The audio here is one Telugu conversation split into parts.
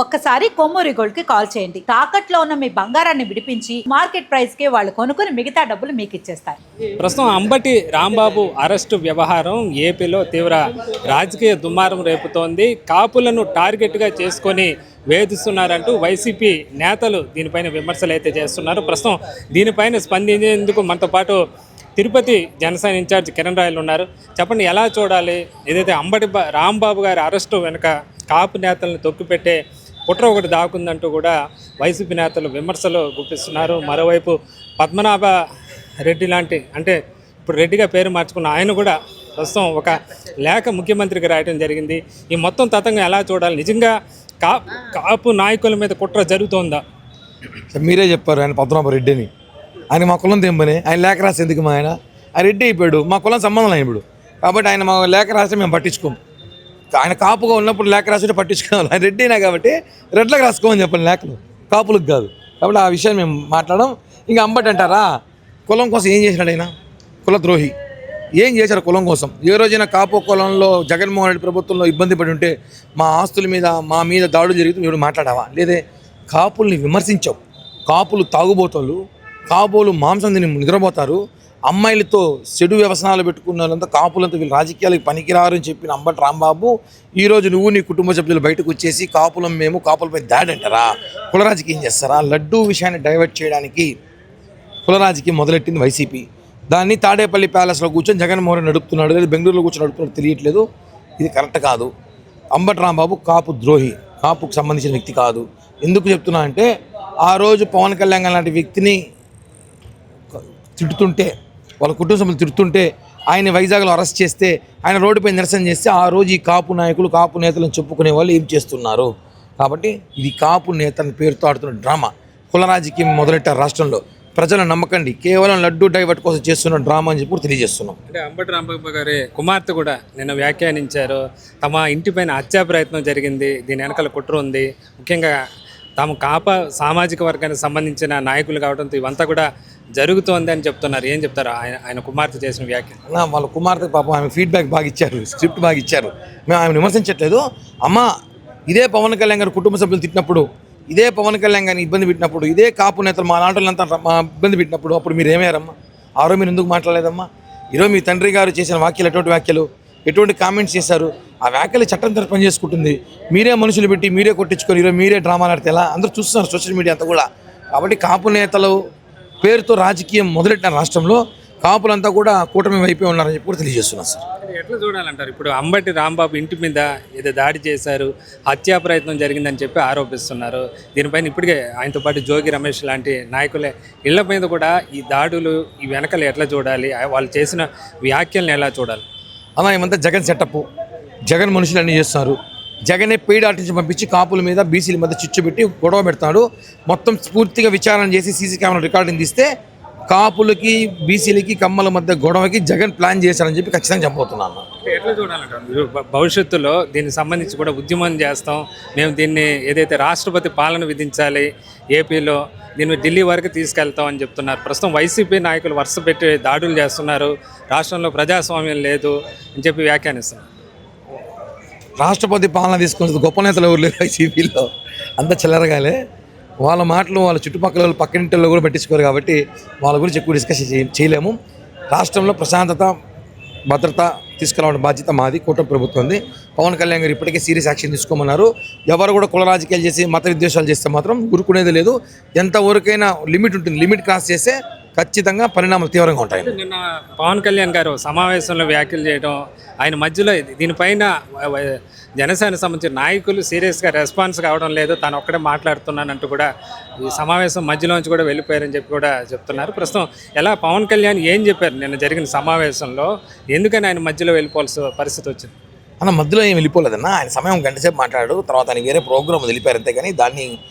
ఒక్కసారి కొమ్మూరి గోల్డ్ కి కాల్ చేయండి. తాకట్లో ఉన్న మీ బంగారాన్ని విడిపించి మార్కెట్ ప్రైస్ కి వాళ్ళు కొనుక్కుని మిగతా డబ్బులు మీకు ఇచ్చేస్తారు. ప్రస్తుతం అంబటి రాంబాబు అరెస్టు వ్యవహారం ఏపీలో తీవ్ర రాజకీయ దుమారం రేపుతోంది. కాపులను టార్గెట్గా చేసుకొని వేధిస్తున్నారంటూ వైసీపీ నేతలు దీనిపైన విమర్శలు అయితే చేస్తున్నారు. ప్రస్తుతం దీనిపైన స్పందించేందుకు మనతో పాటు తిరుపతి జనసేన ఇన్ఛార్జ్ కిరణ్ రాయలు ఉన్నారు. చెప్పండి, ఎలా చూడాలి? ఏదైతే అంబటి రాంబాబు గారి అరెస్టు వెనుక కాపు నేతలను తొక్కిపెట్టే కుట్ర ఒకటి దాకుందంటూ కూడా వైసీపీ నేతలు విమర్శలు గుప్పిస్తున్నారు. మరోవైపు పద్మనాభ రెడ్డి లాంటి, అంటే ఇప్పుడు రెడ్డిగా పేరు మార్చుకున్న ఆయన కూడా ప్రస్తుతం ఒక లేఖ ముఖ్యమంత్రికి రాయడం జరిగింది. ఈ మొత్తం తతంగం ఎలా చూడాలి? నిజంగా కాపు నాయకుల మీద కుట్ర జరుగుతోందా? మీరే చెప్పారు ఆయన పద్మనాభ రెడ్డి అని. ఆయన మా కులం తెంపని ఆయన లేఖ రాసి ఎందుకు ఆయన రెడ్డి అయిపోయాడు. మా కులం సంబంధం లేదు ఇప్పుడు. కాబట్టి ఆయన మా లేఖ రాస్తే మేము పట్టించుకోం. ఆయన కాపుగా ఉన్నప్పుడు లేఖ రాసి పట్టించుకోవాలి. ఆయన రెడ్డి అయినా కాబట్టి రెడ్లకు రాసుకోమని చెప్పండి, లేఖలు కాపులకు కాదు. కాబట్టి ఆ విషయాన్ని మేము మాట్లాడడం. ఇంకా అంబటి అంటారా, కులం కోసం ఏం చేసినాడు ఆయన? కుల ద్రోహి. ఏం చేశారు కులం కోసం? ఏ రోజైనా కాపు కులంలో జగన్మోహన్ రెడ్డి ప్రభుత్వంలో ఇబ్బంది పడి ఉంటే మా ఆస్తుల మీద మా మీద దాడులు జరిగితే మీరు మాట్లాడావా? లేదే. కాపుల్ని విమర్శించావు. కాపులు తాగుబోతాలు, కాపులు మాంసం తిని నిద్రపోతారు, అమ్మాయిలతో చెడు వ్యవసనాలు పెట్టుకున్న వాళ్ళంతా కాపులంతా వీళ్ళు రాజకీయాలకు పనికిరారని చెప్పిన అంబటి రాంబాబు ఈరోజు నువ్వు నీ కుటుంబ సభ్యులు బయటకు వచ్చేసి కాపులం మేము కాపులపై దాడి అంటారా? కుల రాజకీయం చేస్తారా? లడ్డూ విషయాన్ని డైవర్ట్ చేయడానికి కుల రాజకీయం మొదలెట్టింది వైసీపీ. దాన్ని తాడేపల్లి ప్యాలెస్లో కూర్చొని జగన్మోహన్ రెడ్డి నడుపుతున్నాడు, లేదా బెంగళూరులో కూర్చొని నడుపుతున్నాడు తెలియట్లేదు. ఇది కరెక్ట్ కాదు. అంబటి రాంబాబు కాపు ద్రోహి, కాపుకు సంబంధించిన వ్యక్తి కాదు. ఎందుకు చెప్తున్నా అంటే ఆ రోజు పవన్ కళ్యాణ్ లాంటి వ్యక్తిని తిడుతుంటే, వాళ్ళ కుటుంబ సభ్యులు తిడుతుంటే ఆయన వైజాగ్లో అరెస్ట్ చేస్తే, ఆయన రోడ్డుపై నిరసన చేస్తే ఆ రోజు ఈ కాపు నాయకులు కాపు నేతలను చెప్పుకునే వాళ్ళు ఏం చేస్తున్నారు? కాబట్టి ఇది కాపు నేతల పేరుతో ఆడుతున్న డ్రామా. కుల రాజకీయం మొదలెట్టారు రాష్ట్రంలో. ప్రజలను నమ్మకండి, కేవలం లడ్డూ డైవర్ట్ కోసం చేస్తున్న డ్రామా అని చెప్పి తెలియజేస్తున్నాం. అంటే అంబటి రాంబాబు గారి కుమార్తె కూడా నిన్న వ్యాఖ్యానించారు, తమ ఇంటిపైన హత్యా ప్రయత్నం జరిగింది, దీని వెనకాల కుట్ర ఉంది, ముఖ్యంగా తాము కాప సామాజిక వర్గానికి సంబంధించిన నాయకులు కావడంతో ఇవంతా కూడా జరుగుతోంది అని చెప్తున్నారు. ఏం చెప్తారు ఆయన కుమార్తె చేసిన వ్యాఖ్య? వాళ్ళ కుమార్తె పాపం ఆమె ఫీడ్బ్యాక్ బాగా ఇచ్చారు, స్క్రిప్ట్ బాగా ఇచ్చారు. మేము ఆమె విమర్శించట్లేదు. అమ్మ, ఇదే పవన్ కళ్యాణ్ గారు కుటుంబ సభ్యులు తిట్టినప్పుడు, ఇదే పవన్ కళ్యాణ్ గారిని ఇబ్బంది పెట్టినప్పుడు, ఇదే కాపు నేతలు మా నాటలంతా మా ఇబ్బంది పెట్టినప్పుడు అప్పుడు మీరు ఏమయ్యారమ్మా? ఆ రోజు మీరు ఎందుకు మాట్లాడలేదమ్మా? ఈరోజు మీ తండ్రి గారు చేసిన వ్యాఖ్యలు ఎటువంటి వ్యాఖ్యలు, ఎటువంటి కామెంట్స్ చేశారు? ఆ వ్యాఖ్యలు చట్టం తరపు పని చేసుకుంటుంది. మీరే మనుషులు పెట్టి మీరే కొట్టించుకొని ఈరోజు మీరే డ్రామాలు ఆడితే ఎలా? అందరూ చూస్తున్నారు సోషల్ మీడియా అంతా కూడా. కాబట్టి కాపు నేతలు పేరుతో రాజకీయం మొదలెట్టిన రాష్ట్రంలో కాపులంతా కూడా కూటమి వైపే ఉన్నారని చెప్పి కూడా తెలియజేస్తున్నారు సార్. ఎట్లా చూడాలంటారు? ఇప్పుడు అంబటి రాంబాబు ఇంటి మీద ఏదో దాడి చేశారు, హత్యా ప్రయత్నం జరిగిందని చెప్పి ఆరోపిస్తున్నారు. దీనిపైన ఇప్పటికే ఆయనతో పాటు జోగి రమేష్ లాంటి నాయకులే ఇళ్ల మీద కూడా ఈ దాడులు, ఈ వెనకలు ఎట్లా చూడాలి, వాళ్ళు చేసిన వ్యాఖ్యలను ఎలా చూడాలి? అలా ఏమంతా జగన్ సెటప్, జగన్ మనుషులు అన్నీ చేస్తున్నారు. జగనే పెయిడ్ ఆర్టిస్ట్ పంపించి కాపుల మీద బీసీల మధ్య చిచ్చు పెట్టి గొడవ పెడతాడు. మొత్తం పూర్తిగా విచారణ చేసి సీసీ కెమెరా రికార్డింగ్ తీస్తే కాపులకి బీసీలకి కమ్మల మధ్య గొడవకి జగన్ ప్లాన్ చేశారని చెప్పి ఖచ్చితంగా చెప్పబోతున్నాను. ఎట్లా చూడాలంటారు? భవిష్యత్తులో దీనికి సంబంధించి కూడా ఉద్యమం చేస్తాం, మేము దీన్ని ఏదైతే రాష్ట్రపతి పాలన విధించాలి ఏపీలో, దీన్ని ఢిల్లీ వరకు తీసుకెళ్తాం అని చెప్తున్నారు. ప్రస్తుతం వైసీపీ నాయకులు వరుస పెట్టి దాడులు చేస్తున్నారు, రాష్ట్రంలో ప్రజాస్వామ్యం లేదు అని చెప్పి వ్యాఖ్యానిస్తున్నారు. రాష్ట్రపతి పాలన తీసుకున్న గొప్ప నేతలు ఎవరు లేరు వైసీపీలో, అంత చిల్లరగాలే. వాళ్ళ మాటలు వాళ్ళ చుట్టుపక్కల వాళ్ళు పక్కనింటిలో కూడా పట్టించుకోరు. కాబట్టి వాళ్ళ గురించి ఎక్కువ డిస్కషన్ చేయలేము. రాష్ట్రంలో ప్రశాంతత భద్రత తీసుకురావడం బాధ్యత మాది, కూటమి ప్రభుత్వంది. పవన్ కళ్యాణ్ గారు ఇప్పటికే సీరియస్ యాక్షన్ తీసుకోమన్నారు. ఎవరు కూడా కుల రాజకీయాలు చేసి మత విద్వేషాలు చేస్తే మాత్రం ఊరుకునేది లేదు. ఎంతవరకైనా లిమిట్ ఉంటుంది. లిమిట్ క్రాస్ చేస్తే ఖచ్చితంగా పరిణామాలు తీవ్రంగా ఉంటాయి. నిన్న పవన్ కళ్యాణ్ గారు సమావేశంలో వ్యాఖ్యలు చేయడం, ఆయన మధ్యలో దీనిపైన జనసేన సంబంధించిన నాయకులు సీరియస్గా రెస్పాన్స్ కావడం లేదు, తాను ఒక్కడే మాట్లాడుతున్నానంటూ కూడా ఈ సమావేశం మధ్యలోంచి కూడా వెళ్ళిపోయారని చెప్పి కూడా చెప్తున్నారు. ప్రస్తుతం ఎలా పవన్ కళ్యాణ్ ఏం చెప్పారు నిన్న జరిగిన సమావేశంలో, ఎందుకని ఆయన మధ్యలో వెళ్ళిపోవాల్సిన పరిస్థితి వచ్చింది? అన్న మధ్యలో ఏం వెళ్ళిపోలేదన్న. ఆయన సమయం గంటసేపు మాట్లాడు, తర్వాత ఆయన వేరే ప్రోగ్రామ్ వదిలిపారు అంతే. కానీ దాన్ని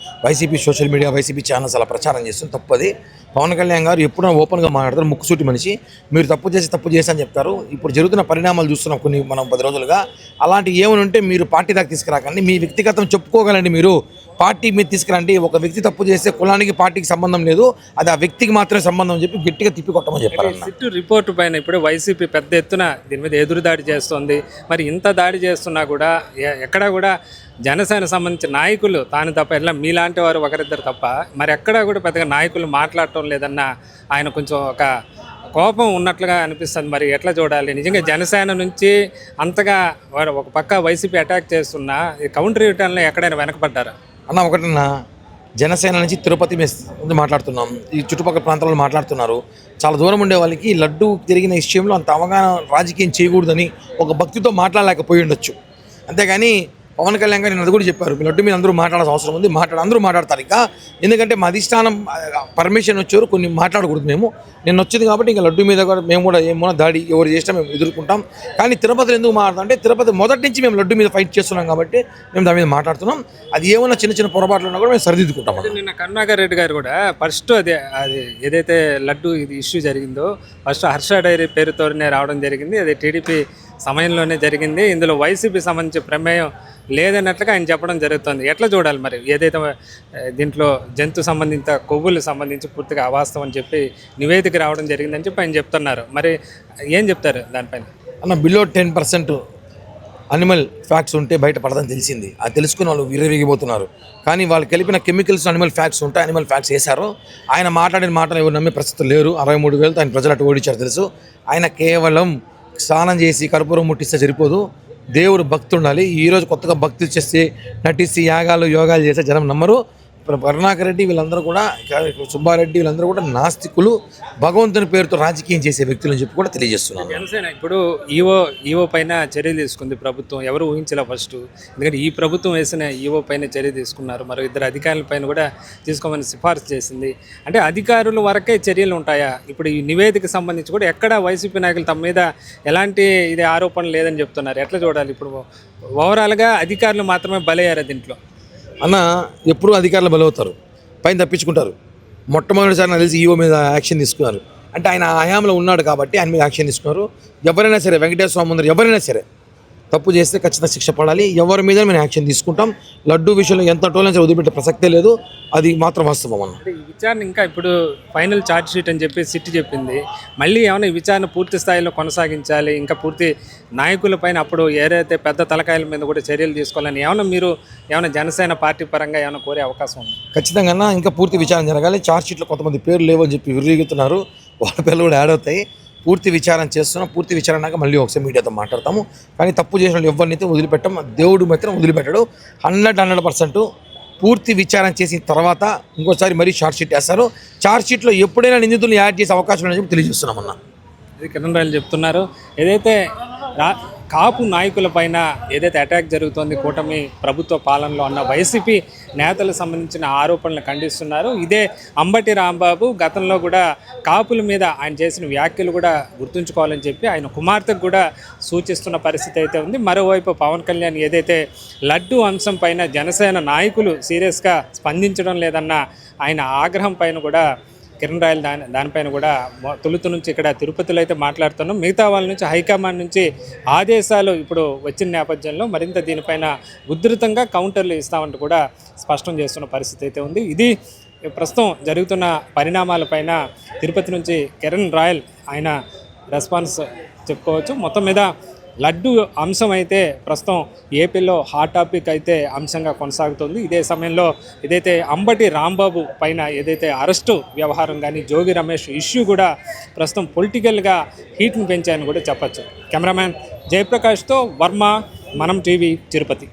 YCP social media, YCP channels అలా ప్రచారం చేస్తుంది, తప్పది. పవన్ కళ్యాణ్ గారు ఎప్పుడూ ఓపెన్గా మాట్లాడతారు, ముక్కుసూటి మనిషి. మీరు తప్పు చేసి అని చెప్తారు. ఇప్పుడు జరుగుతున్న పరిణామాలు చూస్తున్నాం మనం 10 రోజులుగా. అలాంటి ఏమైనా ఉంటే మీరు పార్టీ దాకా తీసుకురాకండి, మీ వ్యక్తిగతం చెప్పుకోగలండి. మీరు పార్టీ మీద తీసుకురండి, ఒక వ్యక్తి తప్పు చేస్తే కులానికి పార్టీకి సంబంధం లేదు, అది ఆ వ్యక్తికి మాత్రమే సంబంధం అని చెప్పి గట్టిగా తిప్పి కొట్టమని చెప్పారన్న. సిట్టు రిపోర్టు పైన ఇప్పుడు వైసీపీ పెద్ద ఎత్తున దీని మీద ఎదురు దాడి చేస్తోంది. మరి ఇంత దాడి చేస్తున్నా కూడా ఎక్కడా కూడా జనసేన సంబంధించిన నాయకులు తాను తప్ప ఎలా మీలాంటి వారు ఒకరిద్దరు తప్ప మరి ఎక్కడా కూడా పెద్దగా నాయకులు మాట్లాడటం లేదన్న ఆయన కొంచెం ఒక కోపం ఉన్నట్లుగా అనిపిస్తుంది. మరి ఎట్లా చూడాలి? నిజంగా జనసేన నుంచి అంతగా వారు ఒక పక్క వైసీపీ అటాక్ చేస్తున్నా కౌంటర్ ఇవ్వడంలో ఎక్కడైనా వెనకబడ్డారా అన్న? ఒకటన్నా, జనసేన నుంచి తిరుపతి మీద మాట్లాడుతున్నాం, ఈ చుట్టుపక్కల ప్రాంతాల్లో మాట్లాడుతున్నారు. చాలా దూరం ఉండే వాళ్ళకి లడ్డు జరిగిన విషయంలో అంత అవగాహన రాజకీయం చేయకూడదని ఒక భక్తితో మాట్లాడలేకపోయి ఉండొచ్చు. అంతేగాని పవన్ కళ్యాణ్ గారు అది కూడా చెప్పారు, మీ లడ్డు మీద అందరూ మాట్లాడాల్సిన అవసరం ఉంది, అందరూ మాట్లాడతారు ఇంకా, ఎందుకంటే మా అధిష్టానం పర్మిషన్ వచ్చారు, కొన్ని మాట్లాడకూడదు మేము, నేను వచ్చింది కాబట్టి ఇంకా లడ్డు మీద కూడా మేము కూడా ఏమో దాడి ఎవరు చేసినా మేము ఎదుర్కొంటాం. కానీ తిరుపతిలో ఎందుకు మాట్లాడతాం అంటే తిరుపతి మొదటి నుంచి మేము లడ్డు మీద ఫైట్ చేస్తున్నాం కాబట్టి మేము దాని మీద మాట్లాడుతున్నాం. అది ఏమన్నా చిన్న చిన్న పొరపాట్లు ఉన్నా కూడా మేము సరిదిద్దుకుంటాం. నిన్న కరుణాకర్ రెడ్డి గారు కూడా ఫస్ట్ అది ఏదైతే లడ్డు ఇది ఇష్యూ జరిగిందో ఫస్ట్ హర్ష డైరీ పేరుతోనే రావడం జరిగింది. అది టీడీపీ సమయంలోనే జరిగింది. ఇందులో వైసీపీ సంబంధించి ప్రమేయం లేదన్నట్లుగా ఆయన చెప్పడం జరుగుతుంది. ఎట్లా చూడాలి మరి? ఏదైతే దీంట్లో జంతు సంబంధిత కొవ్వులు సంబంధించి పూర్తిగా అవాస్తవం అని చెప్పి నివేదిక రావడం జరిగిందని చెప్పి ఆయన చెప్తున్నారు. మరి ఏం చెప్తారు దానిపైన? అన్న, బిలో 10% అనిమల్ ఫ్యాక్ట్స్ ఉంటే బయట పడదని తెలిసింది. అది తెలుసుకుని వాళ్ళు విర్రవీగిపోతున్నారు. కానీ వాళ్ళు కలిపిన కెమికల్స్ అనిమల్ ఫ్యాక్ట్స్ ఉంటాయి, అనిమల్ ఫ్యాక్ట్స్ వేశారు. ఆయన మాట్లాడిన మాటలు ఎవరు నమ్మే పరిస్థితులు లేరు. 63,000తో ఆయన ప్రజలు అటు ఓడించారు తెలుసు. ఆయన కేవలం స్నానం చేసి కర్పూరం ముట్టిస్తే సరిపోదు, దేవుడు భక్తి ఉండాలి. ఈరోజు కొత్తగా భక్తి చేసి నటిసి యోగాలు చేస్తే జనం నమ్మరు. కరుణాకర్ రెడ్డి వీళ్ళందరూ కూడా, సుబ్బారెడ్డి వీళ్ళందరూ కూడా నాస్తికులు, భగవంతుని పేరుతో రాజకీయం చేసే వ్యక్తులు అని చెప్పి కూడా తెలియజేస్తున్నాను. జనసేన ఇప్పుడు ఈవో పైన చర్యలు తీసుకుంది ప్రభుత్వం. ఎవరు ఊహించలే ఫస్ట్, ఎందుకంటే ఈ ప్రభుత్వం వేసిన ఈవో పైన చర్య తీసుకున్నారు. మరో 2 అధికారుల పైన కూడా తీసుకోమని సిఫార్సు చేసింది. అంటే అధికారుల వరకే చర్యలు ఉంటాయా? ఇప్పుడు ఈ నివేదిక సంబంధించి కూడా ఎక్కడ వైసీపీ నాయకులు తమ మీద ఎలాంటి ఇది ఆరోపణ లేదని చెప్తున్నారు. ఎట్లా చూడాలి? ఇప్పుడు ఓవరాల్గా అధికారులు మాత్రమే బలయ్యారు దీంట్లో. అన్న, ఎప్పుడూ అధికారులు బలవుతారు, పైన తప్పించుకుంటారు. మొట్టమొదటిసారి నాకు తెలిసి ఈవో మీద యాక్షన్ తీసుకున్నారు అంటే ఆయన హయాంలో ఉన్నాడు కాబట్టి ఆయన మీద యాక్షన్ తీసుకున్నారు. ఎవరైనా సరే, వెంకటేశ్వర స్వామి ముందర ఎవరైనా సరే తప్పు చేస్తే ఖచ్చితంగా శిక్ష పడాలి. ఎవరి మీద మేము యాక్షన్ తీసుకుంటాం. లడ్డు విషయంలో ఎంత టోలెన్స్ వదిలిపెట్టే ప్రసక్తే లేదు, అది మాత్రం వాస్తవం అన్న. ఈ విచారణ ఇంకా ఇప్పుడు ఫైనల్ ఛార్జ్ షీట్ అని చెప్పి సిట్ చెప్పింది. మళ్ళీ ఏమైనా ఈ విచారణ పూర్తి స్థాయిలో కొనసాగించాలి, ఇంకా పూర్తి నాయకుల పైన అప్పుడు ఏదైతే పెద్ద తలకాయల మీద కూడా చర్యలు తీసుకోవాలని ఏమైనా జనసేన పార్టీ పరంగా ఏమైనా కోరే అవకాశం ఉంది? ఖచ్చితంగా ఇంకా పూర్తి విచారణ జరగాలి. ఛార్జ్ షీట్లో కొంతమంది పేర్లు లేవని చెప్పి విర్రీగుతున్నారు, వాళ్ళ పేర్లు కూడా యాడ్ అవుతాయి. పూర్తి విచారణ చేస్తున్నాం. పూర్తి విచారణగా మళ్ళీ ఒకసారి మీడియాతో మాట్లాడతాము. కానీ తప్పు చేసిన వాళ్ళు ఎవరినైతే వదిలిపెట్టాం, దేవుడు మాత్రం వదిలిపెట్టాడు. 100% పూర్తి విచారణ చేసిన తర్వాత ఇంకోసారి మరీ ఛార్జ్ షీట్ వేస్తారు. ఛార్జ్ షీట్లో ఎప్పుడైనా నిందితులను యాడ్ చేసే అవకాశం ఉందని చెప్పి తెలియజేస్తున్నామన్నా. ఇది కిరణ్ రాయలు చెప్తున్నారు. ఏదైతే కాపు నాయకుల పైన ఏదైతే అటాక్ జరుగుతోంది కూటమి ప్రభుత్వ పాలనలో అన్న వైసీపీ నేతలకు సంబంధించిన ఆరోపణలు ఖండిస్తున్నారు. ఇదే అంబటి రాంబాబు గతంలో కూడా కాపుల మీద ఆయన చేసిన వ్యాఖ్యలు కూడా గుర్తుంచుకోవాలని చెప్పి ఆయన కుమార్తెకు కూడా సూచిస్తున్న పరిస్థితి అయితే ఉంది. మరోవైపు పవన్ కళ్యాణ్ ఏదైతే లడ్డు అంశం పైన జనసేన నాయకులు సీరియస్గా స్పందించడం లేదన్న ఆయన ఆగ్రహం పైన కూడా కిరణ్ రాయల్ దానిపైన కూడా తొలుత నుంచి ఇక్కడ తిరుపతిలో అయితే మాట్లాడుతున్నాం. మిగతా వాళ్ళ నుంచి హైకమాండ్ నుంచి ఆదేశాలు ఇప్పుడు వచ్చిన నేపథ్యంలో మరింత దీనిపైన ఉధృతంగా కౌంటర్లు ఇస్తామంటూ కూడా స్పష్టం చేస్తున్న పరిస్థితి అయితే ఉంది. ఇది ప్రస్తుతం జరుగుతున్న పరిణామాలపైన తిరుపతి నుంచి కిరణ్ రాయల్ ఆయన రెస్పాన్స్ చెప్పుకోవచ్చు. మొత్తం మీద లడ్డు అంశం అయితే ప్రస్తుతం ఏపీలో హాట్ టాపిక్ అయితే అంశంగా కొనసాగుతుంది. ఇదే సమయంలో ఏదైతే అంబటి రాంబాబు పైన ఏదైతే అరెస్టు వ్యవహారం కానీ జోగి రమేష్ ఇష్యూ కూడా ప్రస్తుతం పొలిటికల్గా హీట్ని పెంచాయని కూడా చెప్పచ్చు. కెమెరామ్యాన్ జయప్రకాష్తో వర్మ, మనం టీవీ, తిరుపతి.